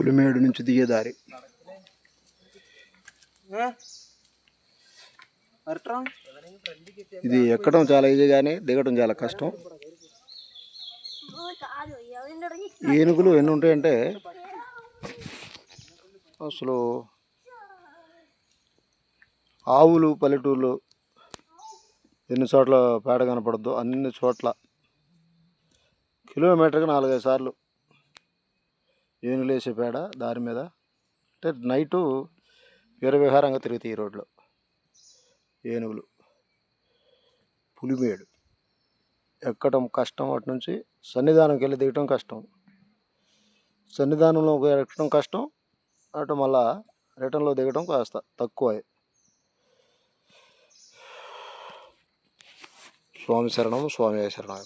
పులిమేడు నుంచి దిగే దారి. ఇది ఎక్కడం చాలా ఈజీ కానీ దిగడం చాలా కష్టం. ఏనుగులు ఎన్ని ఉంటాయంటే అసలు ఆవులు పల్లెటూళ్ళు ఎన్ని చోట్ల పేడ కనపడద్దు అన్ని చోట్ల కిలోమీటర్కి 4-5 సార్లు ఏనుగులు వేసే పేడ దారి మీద. అంటే నైటు విహారంగా తిరుగుతాయి ఈ రోడ్లో ఏనుగులు. పులిమేడు ఎక్కడం కష్టం, అటు నుంచి సన్నిధానంకి వెళ్ళి దిగటం కష్టం, సన్నిధానంలో ఎక్కడం కష్టం, అటు మళ్ళా రిటర్న్లో దిగటం కాస్త తక్కువ. స్వామి శరణం, స్వామి శరణం.